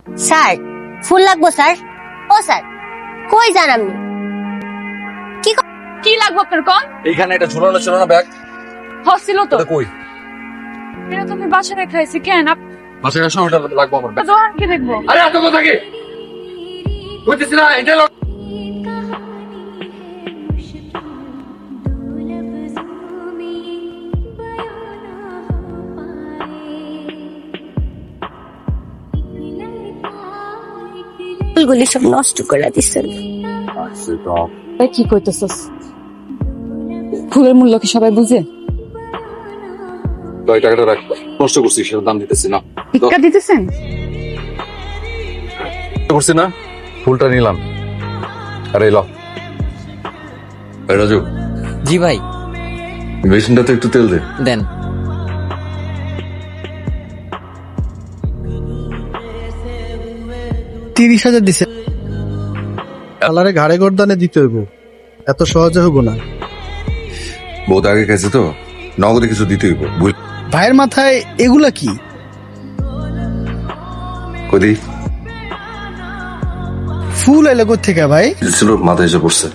Sir ফুল লাগবো sir. ও sir কই যান আপনি? কি লাগবে আপনার কোন? এইখানে একটা ঝুলানো ছিল না ব্যাগ, হসছিল তো। ওটা কই? এটা তো আমি বাসায় রেখে আইছি। কেন বাসায় আসার ওটা লাগবো আমার ব্যাগ। জোহান কি দেখবো? আরে এত কথা কি বুঝতেছি না, এটা ফুলগুলি সব নষ্ট করে দিচ্ছেন। কি কইতেছস? ফুলের মূল্য কি সবাই বুঝে? ওই টাকাটা রাখ, নষ্ট করছি, সেটা দাম দিতেছি না। ভিক্ষা দিতেছেন? করছি না, ফুলটা নিলাম। আরে এলো রাজু, জি ভাই, বেসিনটাতে একটু তেল দে। দেন। $30,000 দিছে। আলারে ঘাড়ে গর্দানে দিতে হইব, এত সহজে হইব না। বহুত আগে গেছে তো, নগদে কিছু দিতে হইব। ভাইয়ের মাথায় এগুলা কি? কদি ফুল এলো থেকে ভাই? ছিল মাথায় এসে পড়ছে।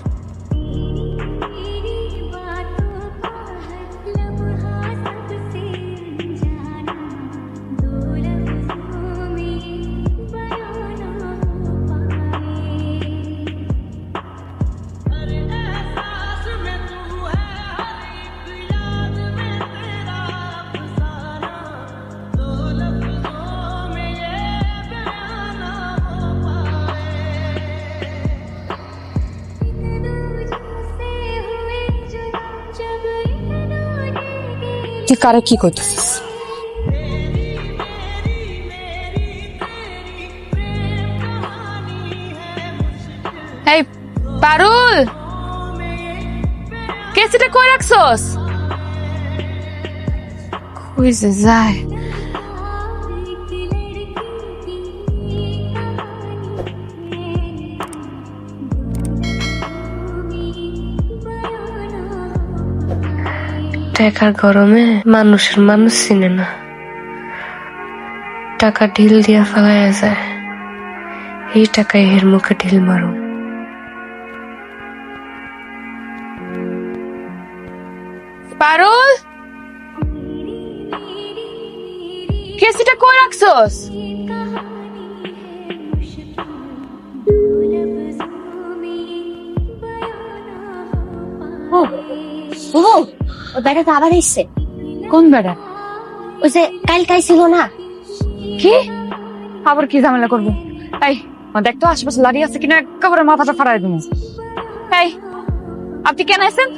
তুই কারে কি কইতেছিস? এই পারুল, কেসিটা কই রাখছস? কই যে যায়? টাকার গরমে মানুষের মানুষ চিনে না, টাকা ঢিল দিয়া ফেলাইয়া যায়। এই টাকায় এর মুখে ঢিল মারুন। পারুল, কেসিটা কই রাখছস? ও বেটা তো আবার এসছে। কোন বেড়া? ওই যে কাল ছিল না? কি আবার কি ঝামেলা করবো? এই দেখ তো আশেপাশে লাড়ি আছে কিনা, একেবারে মাথাটা ফাড়াই দেবো। এই আপনি কেন আছেন?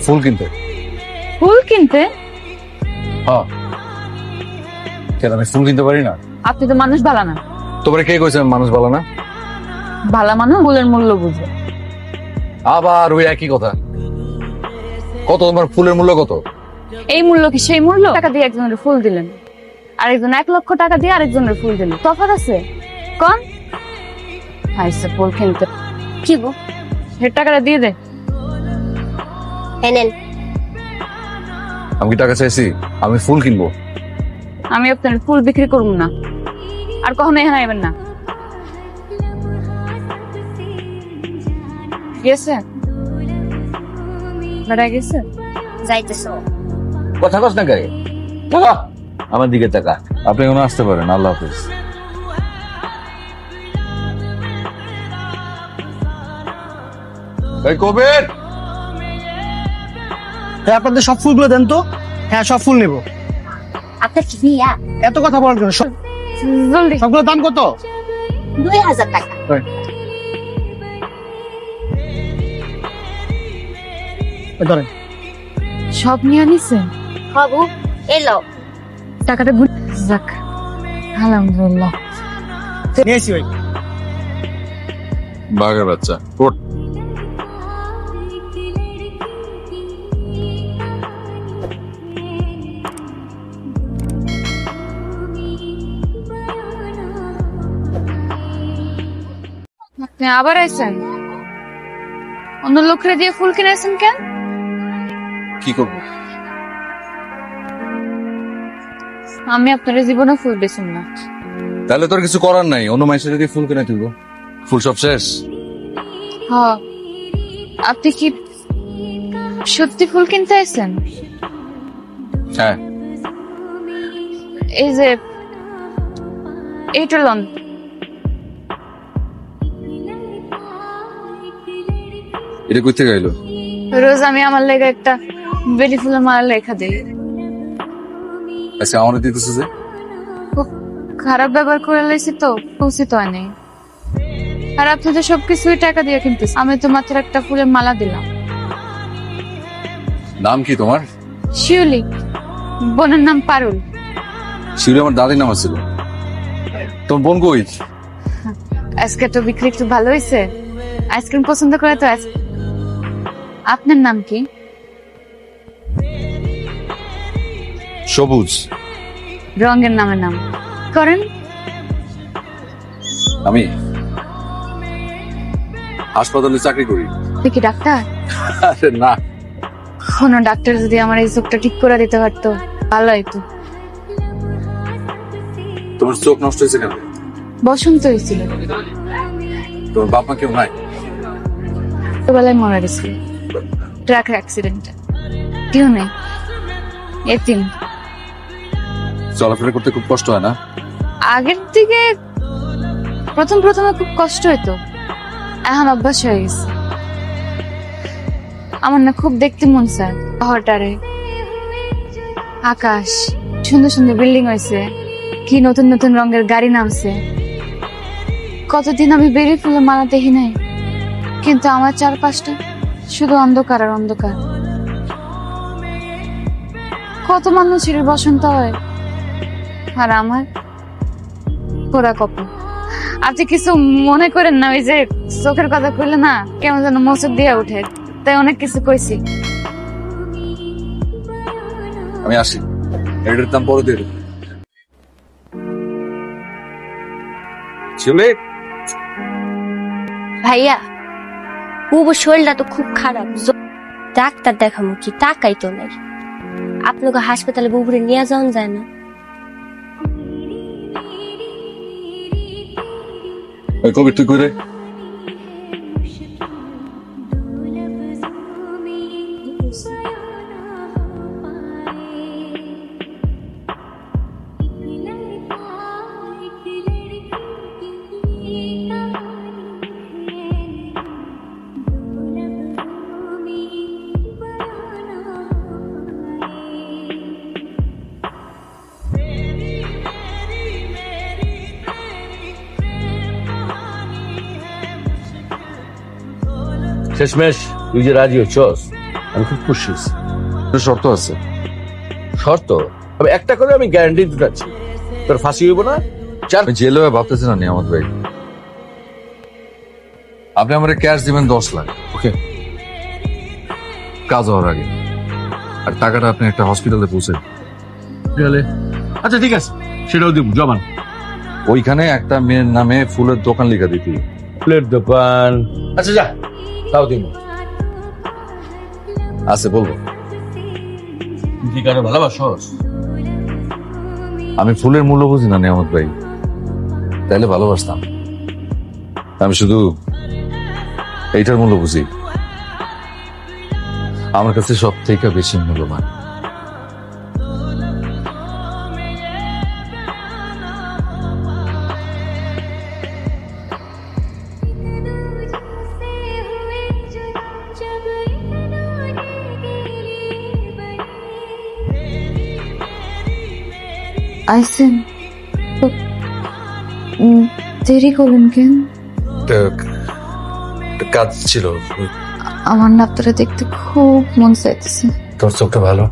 ফুল কিনতে। ফুল কিনতে? হ্যাঁ, কেন আমি ফুল কিনতে পারি না? আপনি তো মানুষ ভালা না। তোমার কে কইছে আমি মানুষ ভালো না? ভালা মানুষ ফুলের মূল্য বুঝে। আবার ওই একই কথা। কত তোমার ফুলের মূল্য কত? এই মূল্য কি সেই মূল্য? টাকা দিয়ে একজনের ফুল দিলেন, আরেকজন 1,00,000 টাকা দিয়ে আরেকজনের ফুল দিলেন, তফাৎ আছে কোন? আইসে ফুল কিনতে। কি গো? এর টাকাটা দিয়ে দে। এনেন। আমি কি টাকা চাইছি? আমি ফুল কিনবো। আমি আপনার ফুল বিক্রি করবো না, আর কখনো এখানে আইবেন না। গেছে বেড়া গেছে। যাইতেছো? কথা কস না গায়ে টাকা আমার দিকে টাকা। আপনি কোনো আসতে পারেন। আল্লাহ হাফিজ। এই কবির, হ্যাঁ, আপনাদের সব ফুলগুলো দেন তো। হ্যাঁ, সব ফুল নেব। আপনার কি বিয়া? এত কথা বলার জন্য জলদি। সবগুলোর দাম কত? 2,000 টাকা। ধরেন। সব নিয়ে নিছে? বাবু এলো। টাকাটা যাক, আলহামদুলিল্লাহ। নিয়েছি ভাই। বাঘের বাচ্চা ওঠ। আপনি আবার আইছেন? অন্য লোকরে দিয়ে ফুল কিনেছেন কেন? কি করবো? আমি আপনার জীবনে ফুল বেচুন না। তাহলে তোর কিছু করার নাই, অন্য মাইসে যদি ফুল কিনে তুলবো। ফুল সব শেষ। হ, আপনি কি সত্যি ফুল কিনতে আসছেন? হ্যাঁ, এই যে এইটা লন। এটা কই থেকে এলো? রোজ আমি আমার লেগে একটা বেলি ফুলের মালা লেখা দিই। আচ্ছা, আমার দিতেছে যে খুব খারাপ ব্যবহার করে লাইছি তো, উচিত হয়নি। আর আপনি তো সবকিছুই টাকা দিয়ে কিনতেছেন, আমি তো মাত্র একটা ফুলের মালা দিলাম। নাম কি তোমার? শিউলি, বোনের নাম পারুল। শিউলি আমার দাদির নাম ছিল। তোমার বোন কই? আজকে তো বিক্রি একটু ভালো হয়েছে, আইসক্রিম পছন্দ করে তো। আপনার নাম কি? সবুজ। রঙের নামে নাম করেন? আমি হাসপাতালে চাকরি করি। তুই কি ডাক্তার? আরে না, কোন ডাক্তার যদি আমার এই চোখটা ঠিক করে দিতে পারতো ভালো হইতো। তোমার চোখ নষ্ট হয়েছে কেন? বসন্ত হয়েছিল, তোমার বাপ মা কেউ নাই? ছোটবেলায় মারা গেছিল ট্রাক অ্যাক্সিডেন্টে। কেউ নেই, এতিম। চলাফেরা করতে খুব কষ্ট হয় না? আগের দিকে প্রথমে খুব কষ্ট হতো, এখন অভ্যাস হয়ে গেছে। আমার না খুব দেখতে মন চায় শহরটারে, আকাশ, সুন্দর সুন্দর বিল্ডিং হয়েছে, কি নতুন নতুন রঙের গাড়ি নামছে। কতদিন আমি বেরিয়ে ফুলের মালা দেখি নাই, কিন্তু আমার চারপাশটা শুধু অন্ধকার আর অন্ধকার। কত মানুষের বসন্ত হয়, আর আমার পোড়া কপাল। আপনি কিছু মনে করেন না, ওই যে চোখের কথা কইলে না কেমন যেন মসুর দিয়ে উঠে, তাই অনেক কিছু কইছি। আমি আসি, এটার দাম পরে দিয়ে দেবো। শিউলি, ভাইয়া, বুবুর শরীরটা তো খুব খারাপ, ডাক্তার দেখাবো কি টাকাই তো নাই। আপনাকে হাসপাতালে বুবুরে নিয়ে যাওয়া যায় না? ওই কবির তুই কই রে? শেষমেশ তুই যে রাজি হচ্ছস, আমি খুব খুশি হয়েছি। একটা শর্ত আছে। শর্ত? তবে একটা করে আমি গ্যারান্টি দিতে চাচ্ছি, তোর ফাঁসি হইব না। আমি জেলে ভাবতেছি না নিয়ামত ভাই, আপনি আমার ক্যাশ দিবেন 10 লাখ, ওকে, কাজ হওয়ার আগে। আর টাকাটা আপনি একটা হসপিটালে পৌঁছে আচ্ছা ঠিক আছে, সেটাও দিব জমান। ওইখানে একটা মেয়ের নামে ফুলের দোকান লিখা দিতে। ফুলের দোকান? আচ্ছা যা, তাও দিব। আছে বলবো? তুই কারো ভালোবাসস? আমি ফুলের মূল্য বুঝি না নিয়ামত ভাই, তাইলে ভালোবাসতাম। আমি শুধু এইটার মূল্য বুঝি, আমার কাছে সব থেকে বেশি মূল্যবান। আইসেন দেরি করলেন কেন? কাজ ছিল। আমার না আপনারা দেখতে খুব মন চাইতেছে। তোর চোখটা ভালো,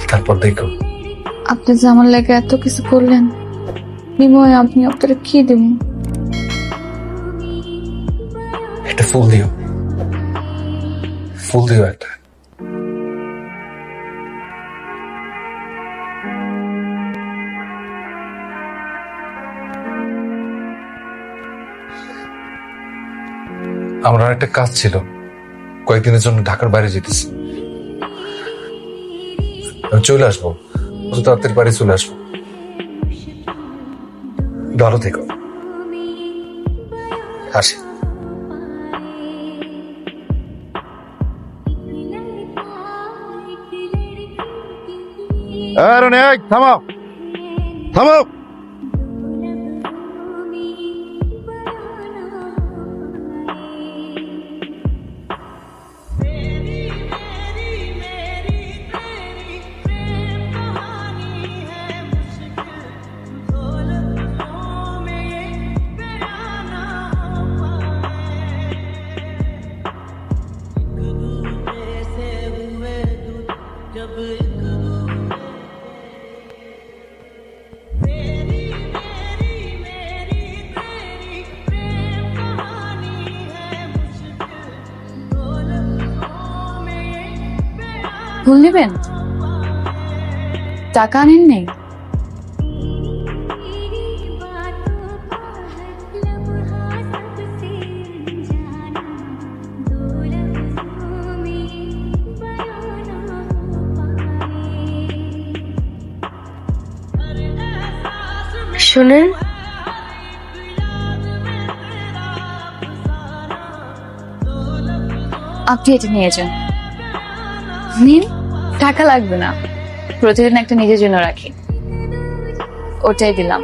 তারপর দেখো। আপনি যে আমার লাগে এত কিছু করলেন, বিময় আপনি আপনারা কি দেবেন? একটা ফুল দিও, ফুল দিও একটা। আমার একটা কাজ ছিল, কয়েকদিনের জন্য ঢাকার বাইরে যেতেছি, আমি চলে আসবো। অত তাড়াতাড়ি বাড়ি চলে আসবো। ভালো থেকো। আসি। থামাও থামাও। ফুল নেবেন? টাকা আনেন নেই? শুনেন, আপনি এটা নিয়ে যান। নিন, টাকা লাগবে না, প্রতিদিন একটা নিজের জন্য রাখি, ওটাই দিলাম।